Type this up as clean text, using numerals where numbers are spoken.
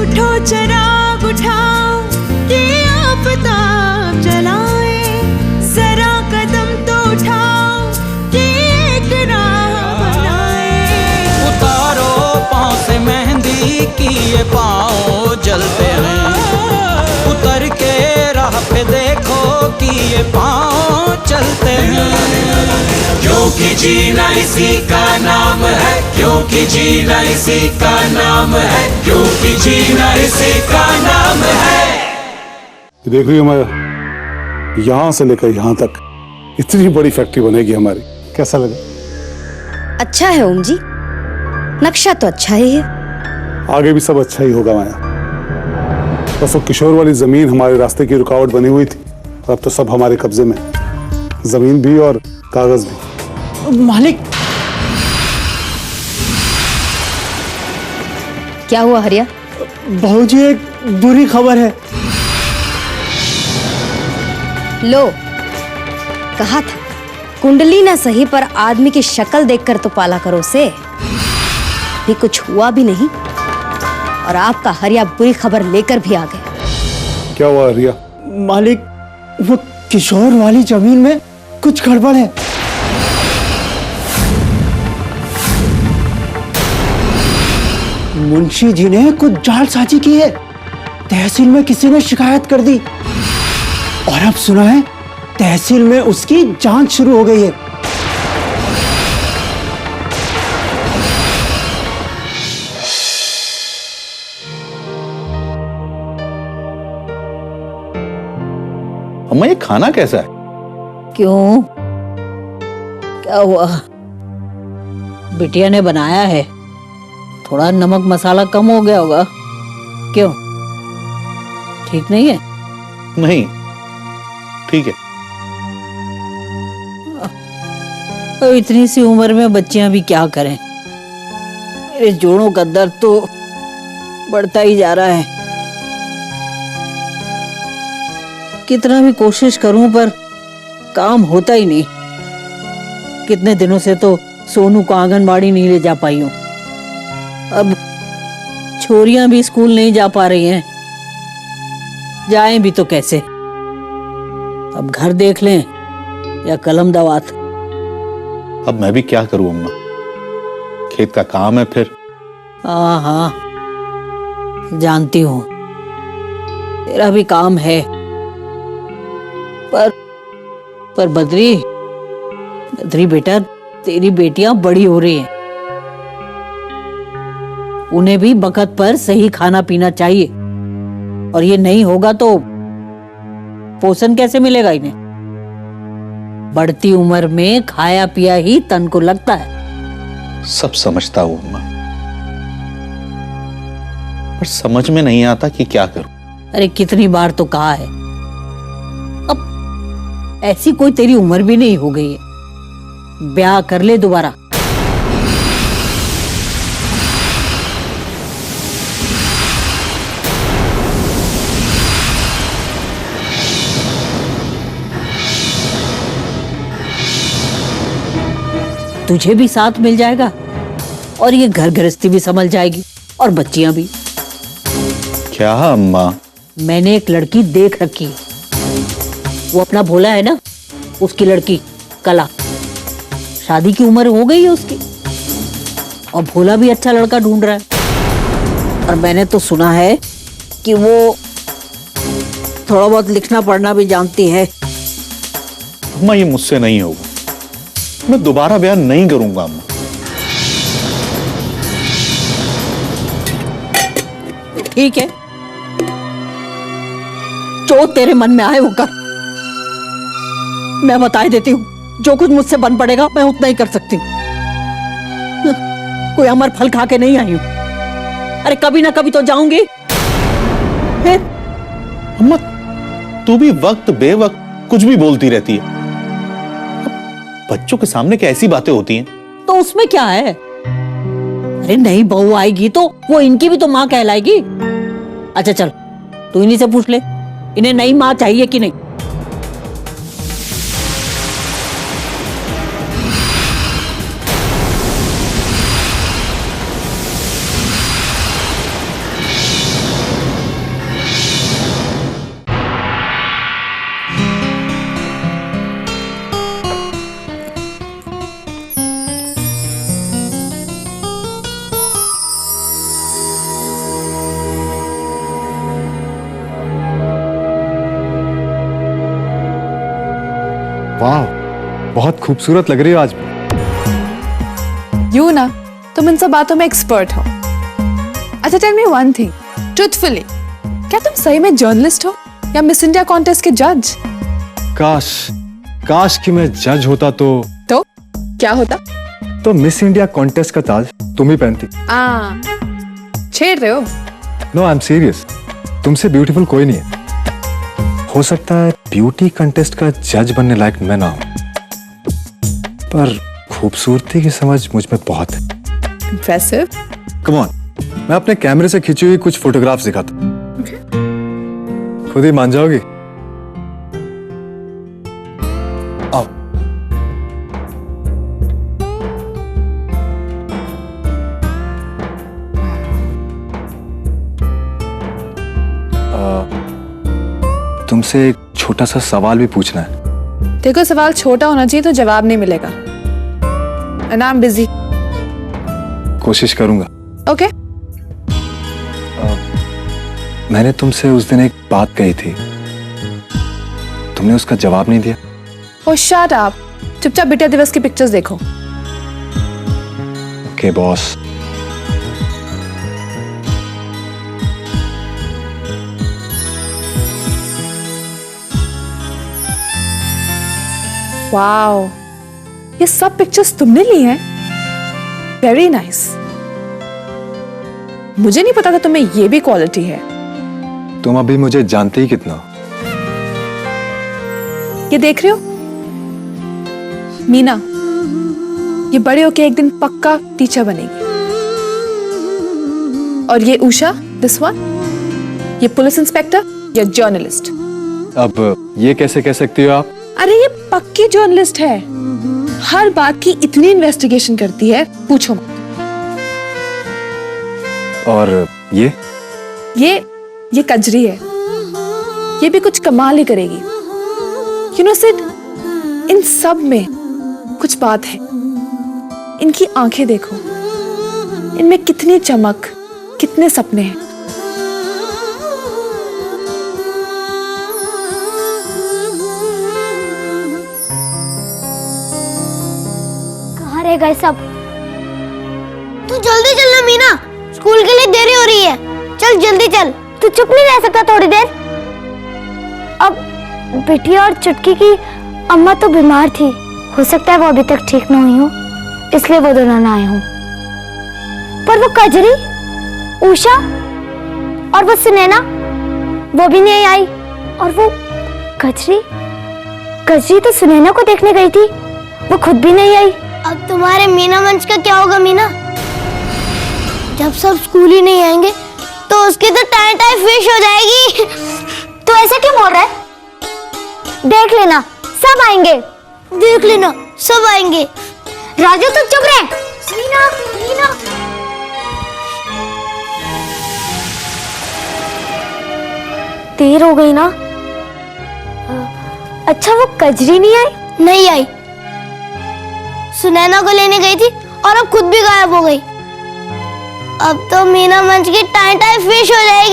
उठो चिराग उठाओ कि आफताब जलाए, जरा कदम तो उठाओ कि एक राह बनाए। उतारो पाँव से मेहंदी की ये पाँव जलते हैं, उतर के राह पे देखो कि ये पाँव चलते हैं। क्योंकि जीना इसी का नाम है, क्योंकि जीना इसी का नाम है, क्योंकि जीना इसी का नाम है। देख रही हो मैं यहाँ से लेकर यहाँ तक इतनी बड़ी फैक्ट्री बनेगी हमारी, कैसा लगा? अच्छा है ओम जी, नक्शा तो अच्छा ही है। आगे भी सब अच्छा ही होगा माया। बस वो किशोर वाली जमीन हमारे रास्ते की रुकावट बनी हुई थी, और अब तो सब हमारे कब्जे में, जमीन भी और कागज भी। मालिक, क्या हुआ हरिया? बहू जी एक बुरी खबर है। लो, कहा था कुंडली ना सही पर आदमी की शक्ल देखकर तो पाला करो उसे। भी कुछ हुआ भी नहीं और आपका हरिया बुरी खबर लेकर भी आ गया। क्या हुआ हरिया? मालिक, वो किशोर वाली जमीन में कुछ गड़बड़ है। मुंशी जी ने कुछ जालसाजी की है। तहसील में किसी ने शिकायत कर दी और अब सुना है तहसील में उसकी जांच शुरू हो गई है। अम्मा ये खाना कैसा है? क्यों, क्या हुआ? बिटिया ने बनाया है, थोड़ा नमक मसाला कम हो गया होगा। क्यों, ठीक नहीं है? नहीं, ठीक है। तो इतनी सी उम्र में बच्चियां भी क्या करें। मेरे जोड़ों का दर्द तो बढ़ता ही जा रहा है। कितना भी कोशिश करूं पर काम होता ही नहीं। कितने दिनों से तो सोनू को आंगनबाड़ी नहीं ले जा पाई हूं। अब छोरियां भी स्कूल नहीं जा पा रही हैं, जाएं भी तो कैसे? अब घर देख लें या कलम दवात। अब मैं भी क्या करूं अम्मा, खेत का काम है फिर। हाँ, जानती हूं तेरा भी काम है, पर बद्री बेटा, तेरी बेटियां बड़ी हो रही हैं। उन्हें भी वक्त पर सही खाना पीना चाहिए, और ये नहीं होगा तो पोषण कैसे मिलेगा इन्हें? बढ़ती उम्र में खाया पिया ही तन को लगता है। सब समझता हूं अम्मा, पर समझ में नहीं आता कि क्या करूं। अरे कितनी बार तो कहा है, अब ऐसी कोई तेरी उम्र भी नहीं हो गई है, ब्याह कर ले दोबारा। तुझे भी साथ मिल जाएगा और ये घर गृहस्थी भी संभल जाएगी और बच्चियां भी। क्या अम्मा? मैंने एक लड़की देख रखी है, वो अपना भोला है ना, उसकी लड़की कला। शादी की उम्र हो गई है उसकी, और भोला भी अच्छा लड़का ढूंढ रहा है। और मैंने तो सुना है कि वो थोड़ा बहुत लिखना पढ़ना भी जानती है। अम्मा ये मुझसे नहीं होगा, मैं दोबारा ब्याह नहीं करूंगा अम्मा। ठीक है, जो तेरे मन में आए वो कर। मैं बता देती हूँ, जो कुछ मुझसे बन पड़ेगा मैं उतना ही कर सकती हूँ। कोई अमर फल खा के नहीं आई हूं। अरे कभी ना कभी तो जाऊंगी। अम्मा तू भी वक्त बेवक्त कुछ भी बोलती रहती है। बच्चों के सामने कैसी बातें होती हैं? तो उसमें क्या है? अरे नई बहू आएगी तो वो इनकी भी तो माँ कहलाएगी। अच्छा चल, तू इन्हीं से पूछ ले, इन्हें नई माँ चाहिए कि नहीं। वाह, बहुत खूबसूरत लग रही हो आज भी। यू ना, तुम इन सब बातों में एक्सपर्ट हो। अच्छा tell me one thing, truthfully, क्या तुम सही में जर्नलिस्ट हो या मिस इंडिया कॉन्टेस्ट के जज? काश कि मैं जज होता तो क्या होता? तो मिस इंडिया कॉन्टेस्ट का ताज तुम ही पहनती। छेड़ रहे हो? No, I am serious. तुमसे ब्यूटीफुल कोई नहीं है। हो सकता है ब्यूटी कंटेस्ट का जज बनने लायक मैं ना हूं, पर खूबसूरती की समझ मुझ में बहुत है। इम्प्रेसिव। कम ऑन, मैं अपने कैमरे से खींची हुई कुछ फोटोग्राफ्स दिखाता हूं। खुद ही मान जाओगी। आओ। तुमसे एक छोटा सा सवाल भी पूछना है। देखो, सवाल छोटा होना चाहिए तो जवाब नहीं मिलेगा। And I'm busy. कोशिश करूंगा। Okay. मैंने तुमसे उस दिन एक बात कही थी, तुमने उसका जवाब नहीं दिया। Oh, shut up. चुपचाप बिटिया दिवस की पिक्चर्स देखो। Okay boss. वाओ, ये सब पिक्चर्स तुमने ली हैं? Very nice. मुझे नहीं पता था तुम्हें ये भी क्वालिटी है। तुम अभी मुझे जानते ही कितना हो। ये देख रहे हो मीना, ये बड़े होके एक दिन पक्का टीचर बनेगी। और ये उषा, दिस वन, ये पुलिस इंस्पेक्टर या जर्नलिस्ट। अब ये कैसे कह सकती हो आप? अरे ये पक्की जर्नलिस्ट है, हर बात की इतनी इन्वेस्टिगेशन करती है, पूछो मत। और ये कजरी है, ये भी कुछ कमाल ही करेगी। यू नो सिड, इन सब में कुछ बात है। इनकी आंखें देखो, इनमें कितनी चमक, कितने सपने हैं। कहाँ रह गए सब? तू जल्दी चलना मीना, स्कूल के लिए देरी हो रही है। चल जल्दी चल, तू चुप नहीं रह सकता थोड़ी देर? अब बिटिया और चुटकी की अम्मा तो बीमार थी, हो सकता है वो अभी तक ठीक ना हुई हो, इसलिए वो दोनों ना आए हों। पर वो कजरी, उषा और वो सुनैना, वो भी नहीं आई। और वो कजरी तो सुनैना को देखने गई थी, वो खुद भी नहीं आई। अब तुम्हारे मीना मंच का क्या होगा मीना? जब सब स्कूल ही नहीं आएंगे तो उसकी तो टाई फिश हो जाएगी। तो ऐसा क्यों बोल रहा है? देख लेना सब आएंगे, देख लेना सब आएंगे। राजू तो चुप रहे। मीना, मीना। देर हो गई ना। अच्छा वो कजरी नहीं आई? नहीं आई, सुनैना को लेने गई थी और अब खुद भी गायब हो गई। अब तो मीना मंच की टाई फिश हो जाएगी।